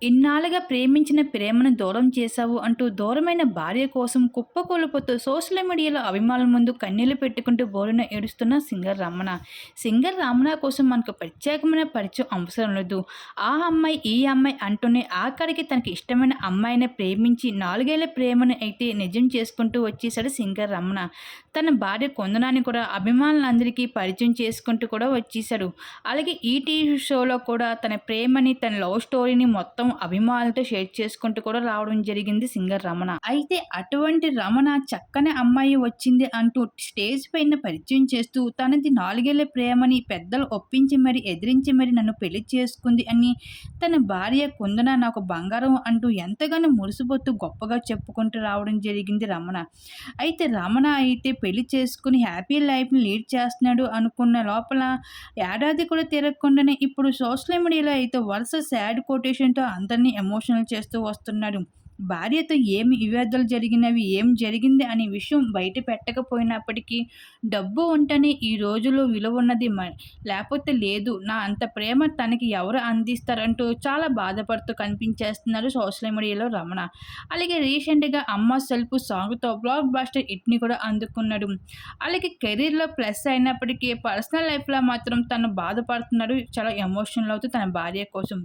ఇన్నాళ్ళుగా ప్రేమించిన ప్రేమను దూరం చేశావు అంటూ దూరమైన భార్య కోసం కుప్పకూలిపోతూ సోషల్ మీడియాలో అభిమానుల ముందు కన్నీళ్లు పెట్టుకుంటూ బోరున ఏడుస్తున్న సింగర్ రమణ. సింగర్ రమణ కోసం మనకు ప్రత్యేకమైన పరిచయం అవసరం లేదు. ఆ అమ్మాయి ఈ అమ్మాయి అంటూనే ఆఖరికి తనకి ఇష్టమైన అమ్మాయిని ప్రేమించి 4 ఏళ్ల ప్రేమను అయితే నిజం చేసుకుంటూ వచ్చేసాడు సింగర్ రమణ. తన భార్య కొందనాన్ని కూడా అభిమానులందరికీ పరిచయం చేసుకుంటూ కూడా వచ్చేసాడు. అలాగే ఈటీవీ షోలో కూడా తన ప్రేమని, తన లవ్ స్టోరీని మొత్తం అభిమానులతో షేర్ చేసుకుంటూ కూడా రావడం జరిగింది సింగర్ రమణ. అయితే అటువంటి రమణ చక్కని అమ్మాయి వచ్చింది అంటూ స్టేజ్ పైన పరిచయం చేస్తూ తనది 4 ఏళ్ల ప్రేమని పెద్దలు ఒప్పించి మరి ఎదిరించి మరి నన్ను పెళ్లి చేసుకుంది అని తన భార్య కుందన నాకు బంగారం అంటూ ఎంతగానో మురిసిపోతూ గొప్పగా చెప్పుకుంటూ రావడం జరిగింది రమణ. అయితే రమణ అయితే పెళ్లి చేసుకుని హ్యాపీ లైఫ్‌ని లీడ్ చేస్తున్నాడు అనుకున్న లోపల ఏడాది కూడా తిరగకుండానే ఇప్పుడు సోషల్ మీడియాలో అయితే వరుస సాడ్ కొటేషన్‌తో అందరిని ఎమోషనల్ చేస్తూ వస్తున్నాడు. భార్యతో ఏమి వివాదాలు జరిగినవి, ఏం జరిగింది అనే విషయం బయట పెట్టకపోయినప్పటికీ డబ్బు ఉంటేనే ఈ రోజుల్లో విలువ ఉన్నది లేకపోతే లేదు. నా అంత ప్రేమ తనకి ఎవరు అందిస్తారంటూ చాలా బాధపడుతూ కనిపించేస్తున్నారు సోషల్ మీడియాలో రమణ. అలాగే రీసెంట్‌గా 'అమ్మ సెల్ఫ్' సాంగ్‌తో బ్లాక్ బస్టర్ హిట్‌ని కూడా అందుకున్నాడు. అలాగే కెరీర్‌లో ప్లస్ అయినప్పటికీ పర్సనల్ లైఫ్‌లో మాత్రం తను బాధపడుతున్నాడు. చాలా ఎమోషనల్ అవుతూ తన భార్య కోసం.